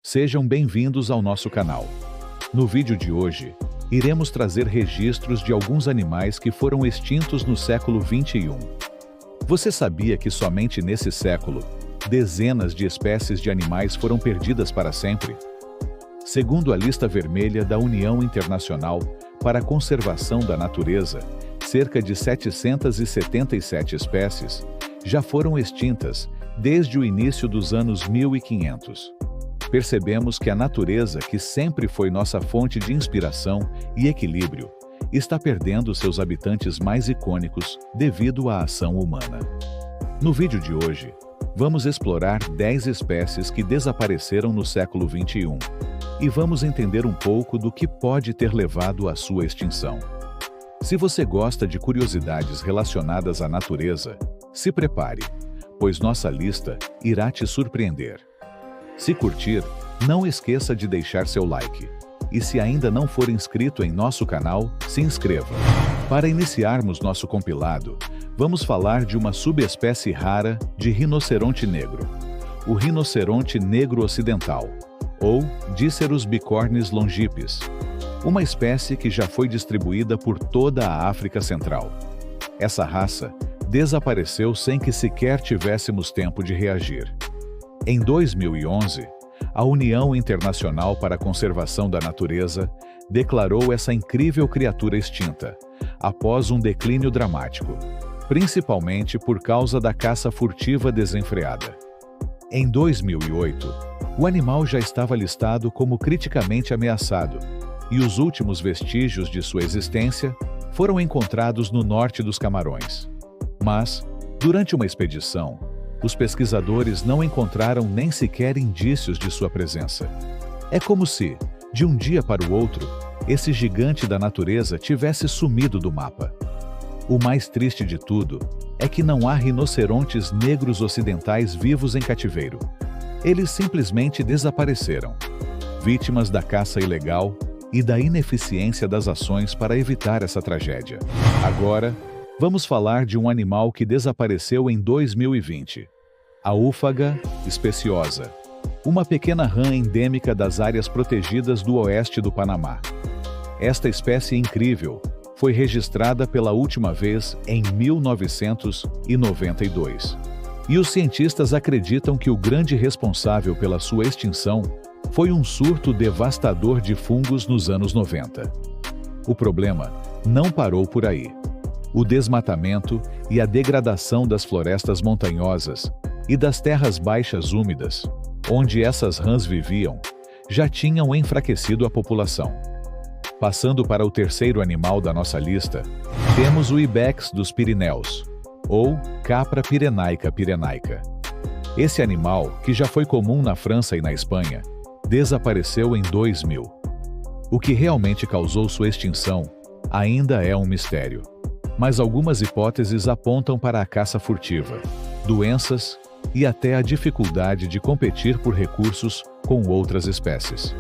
Sejam bem-vindos ao nosso canal. No vídeo de hoje, iremos trazer registros de alguns animais que foram extintos no século XXI. Você sabia que somente nesse século, dezenas de espécies de animais foram perdidas para sempre? Segundo a lista vermelha da União Internacional para a Conservação da Natureza, cerca de 777 espécies já foram extintas desde o início dos anos 1500. Percebemos que a natureza, que sempre foi nossa fonte de inspiração e equilíbrio, está perdendo seus habitantes mais icônicos devido à ação humana. No vídeo de hoje, vamos explorar 10 espécies que desapareceram no século XXI e vamos entender um pouco do que pode ter levado à sua extinção. Se você gosta de curiosidades relacionadas à natureza, se prepare, pois nossa lista irá te surpreender. Se curtir, não esqueça de deixar seu like. E se ainda não for inscrito em nosso canal, se inscreva. Para iniciarmos nosso compilado, vamos falar de uma subespécie rara de rinoceronte negro, o rinoceronte negro ocidental, ou Díceros bicornis longipes, uma espécie que já foi distribuída por toda a África Central. Essa raça desapareceu sem que sequer tivéssemos tempo de reagir. Em 2011, a União Internacional para a Conservação da Natureza declarou essa incrível criatura extinta, após um declínio dramático, principalmente por causa da caça furtiva desenfreada. Em 2008, o animal já estava listado como criticamente ameaçado, e os últimos vestígios de sua existência foram encontrados no norte dos Camarões. Mas, durante uma expedição, os pesquisadores não encontraram nem sequer indícios de sua presença. É como se, de um dia para o outro, esse gigante da natureza tivesse sumido do mapa. O mais triste de tudo é que não há rinocerontes negros ocidentais vivos em cativeiro. Eles simplesmente desapareceram, vítimas da caça ilegal e da ineficiência das ações para evitar essa tragédia. Agora, vamos falar de um animal que desapareceu em 2020. A úfaga especiosa, uma pequena rã endêmica das áreas protegidas do oeste do Panamá. Esta espécie incrível foi registrada pela última vez em 1992. E os cientistas acreditam que o grande responsável pela sua extinção foi um surto devastador de fungos nos anos 90. O problema não parou por aí. O desmatamento e a degradação das florestas montanhosas e das terras baixas úmidas, onde essas rãs viviam, já tinham enfraquecido a população. Passando para o terceiro animal da nossa lista, temos o ibex dos Pirineus, ou Capra pirenaica pirenaica. Esse animal, que já foi comum na França e na Espanha, desapareceu em 2000. O que realmente causou sua extinção ainda é um mistério. Mas algumas hipóteses apontam para a caça furtiva, doenças e até a dificuldade de competir por recursos com outras espécies.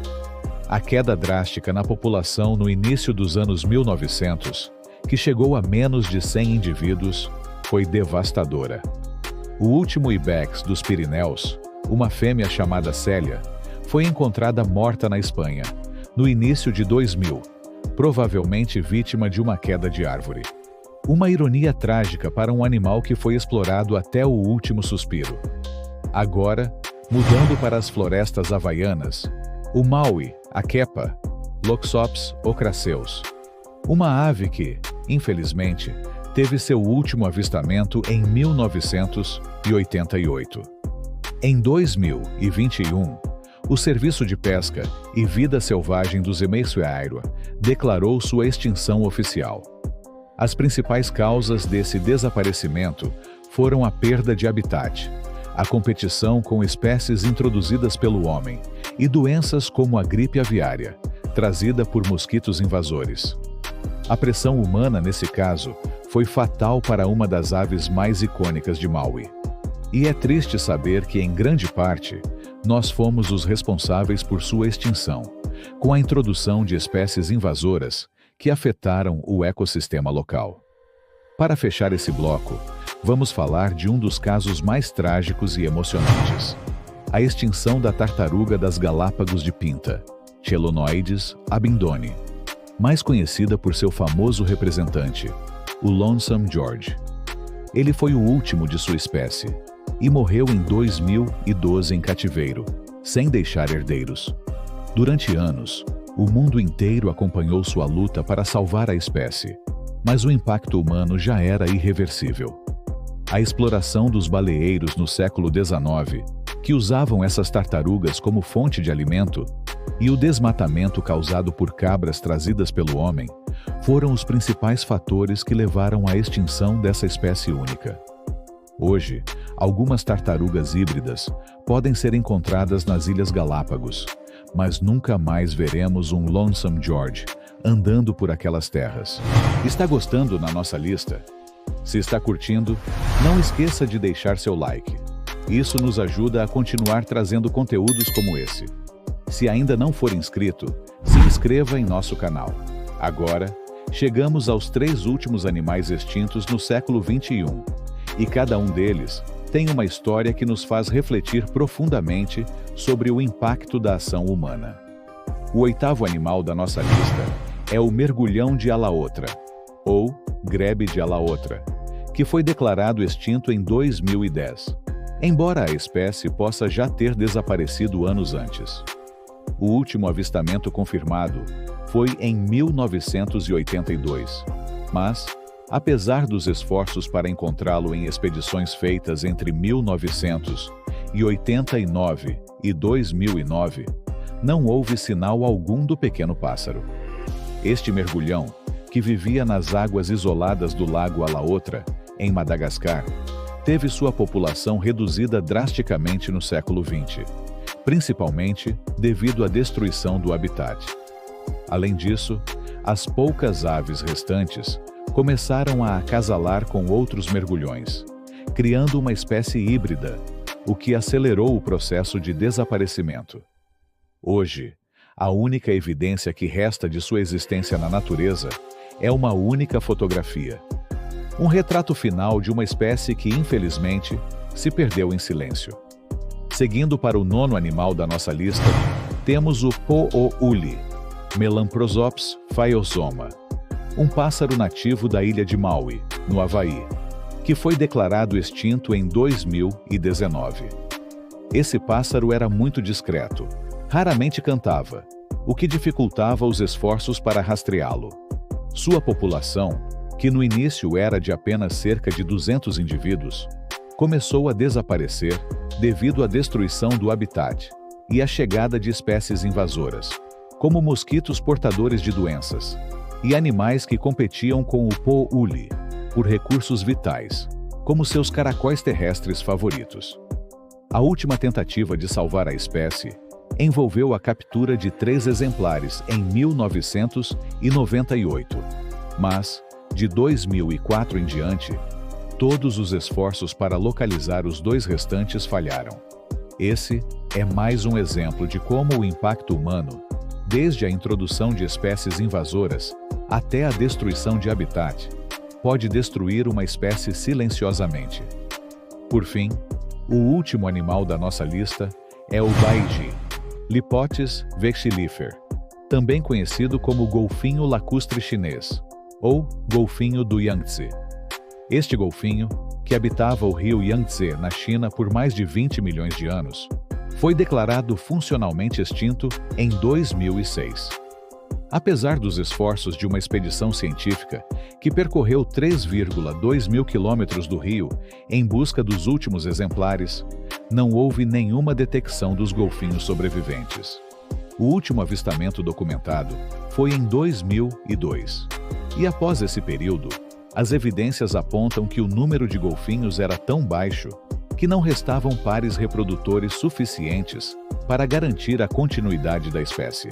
A queda drástica na população no início dos anos 1900, que chegou a menos de 100 indivíduos, foi devastadora. O último ibex dos Pirineus, uma fêmea chamada Célia, foi encontrada morta na Espanha, no início de 2000, provavelmente vítima de uma queda de árvore. Uma ironia trágica para um animal que foi explorado até o último suspiro. Agora, mudando para as florestas havaianas, o maui, a quepa, Loxops ocraceus. Uma ave que, infelizmente, teve seu último avistamento em 1988. Em 2021, o Serviço de Pesca e Vida Selvagem do Hemisfério declarou sua extinção oficial. As principais causas desse desaparecimento foram a perda de habitat, a competição com espécies introduzidas pelo homem e doenças como a gripe aviária, trazida por mosquitos invasores. A pressão humana, nesse caso, foi fatal para uma das aves mais icônicas de Maui. E é triste saber que, em grande parte, nós fomos os responsáveis por sua extinção, com a introdução de espécies invasoras que afetaram o ecossistema local. Para fechar esse bloco, vamos falar de um dos casos mais trágicos e emocionantes: a extinção da tartaruga das Galápagos de Pinta, Chelonoidis abindoni, mais conhecida por seu famoso representante, o Lonesome George. Ele foi o último de sua espécie e morreu em 2012 em cativeiro, sem deixar herdeiros. Durante anos, o mundo inteiro acompanhou sua luta para salvar a espécie, mas o impacto humano já era irreversível. A exploração dos baleeiros no século XIX, que usavam essas tartarugas como fonte de alimento, e o desmatamento causado por cabras trazidas pelo homem, foram os principais fatores que levaram à extinção dessa espécie única. Hoje, algumas tartarugas híbridas podem ser encontradas nas Ilhas Galápagos, mas nunca mais veremos um Lonesome George andando por aquelas terras. Está gostando na nossa lista? Se está curtindo, não esqueça de deixar seu like. Isso nos ajuda a continuar trazendo conteúdos como esse. Se ainda não for inscrito, se inscreva em nosso canal. Agora, chegamos aos 3 últimos animais extintos no século XXI, e cada um deles tem uma história que nos faz refletir profundamente sobre o impacto da ação humana. O 8º animal da nossa lista é o mergulhão de Alaotra, ou grebe de Alaotra, que foi declarado extinto em 2010, embora a espécie possa já ter desaparecido anos antes. O último avistamento confirmado foi em 1982, mas, apesar dos esforços para encontrá-lo em expedições feitas entre 1989 e 2009, não houve sinal algum do pequeno pássaro. Este mergulhão, que vivia nas águas isoladas do lago Alaotra, em Madagascar, teve sua população reduzida drasticamente no século XX, principalmente devido à destruição do habitat. Além disso, as poucas aves restantes começaram a acasalar com outros mergulhões, criando uma espécie híbrida, o que acelerou o processo de desaparecimento. Hoje, a única evidência que resta de sua existência na natureza é uma única fotografia. Um retrato final de uma espécie que, infelizmente, se perdeu em silêncio. Seguindo para o 9º animal da nossa lista, temos o Po'oli, Melamprosops phaeosoma, um pássaro nativo da ilha de Maui, no Havaí, que foi declarado extinto em 2019. Esse pássaro era muito discreto, raramente cantava, o que dificultava os esforços para rastreá-lo. Sua população, que no início era de apenas cerca de 200 indivíduos, começou a desaparecer devido à destruição do habitat e à chegada de espécies invasoras, como mosquitos portadores de doenças, e animais que competiam com o Po'oli por recursos vitais, como seus caracóis terrestres favoritos. A última tentativa de salvar a espécie envolveu a captura de 3 exemplares em 1998, mas, de 2004 em diante, todos os esforços para localizar os 2 restantes falharam. Esse é mais um exemplo de como o impacto humano, desde a introdução de espécies invasoras até a destruição de habitat, pode destruir uma espécie silenciosamente. Por fim, o último animal da nossa lista é o baiji, Lipotes vexillifer, também conhecido como golfinho lacustre chinês, ou golfinho do Yangtze. Este golfinho, que habitava o rio Yangtze na China por mais de 20 milhões de anos, foi declarado funcionalmente extinto em 2006. Apesar dos esforços de uma expedição científica que percorreu 3,2 mil quilômetros do rio em busca dos últimos exemplares, não houve nenhuma detecção dos golfinhos sobreviventes. O último avistamento documentado foi em 2002. E após esse período, as evidências apontam que o número de golfinhos era tão baixo que não restavam pares reprodutores suficientes para garantir a continuidade da espécie.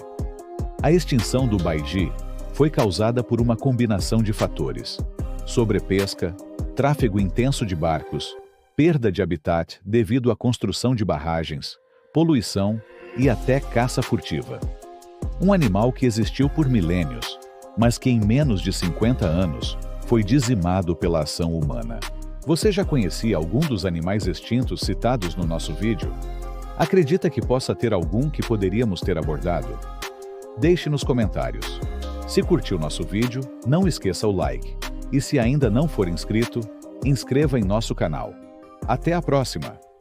A extinção do baiji foi causada por uma combinação de fatores: sobrepesca, tráfego intenso de barcos, perda de habitat devido à construção de barragens, poluição e até caça furtiva. Um animal que existiu por milênios, mas que em menos de 50 anos foi dizimado pela ação humana. Você já conhecia algum dos animais extintos citados no nosso vídeo? Acredita que possa ter algum que poderíamos ter abordado? Deixe nos comentários. Se curtiu nosso vídeo, não esqueça o like. E se ainda não for inscrito, inscreva em nosso canal. Até a próxima!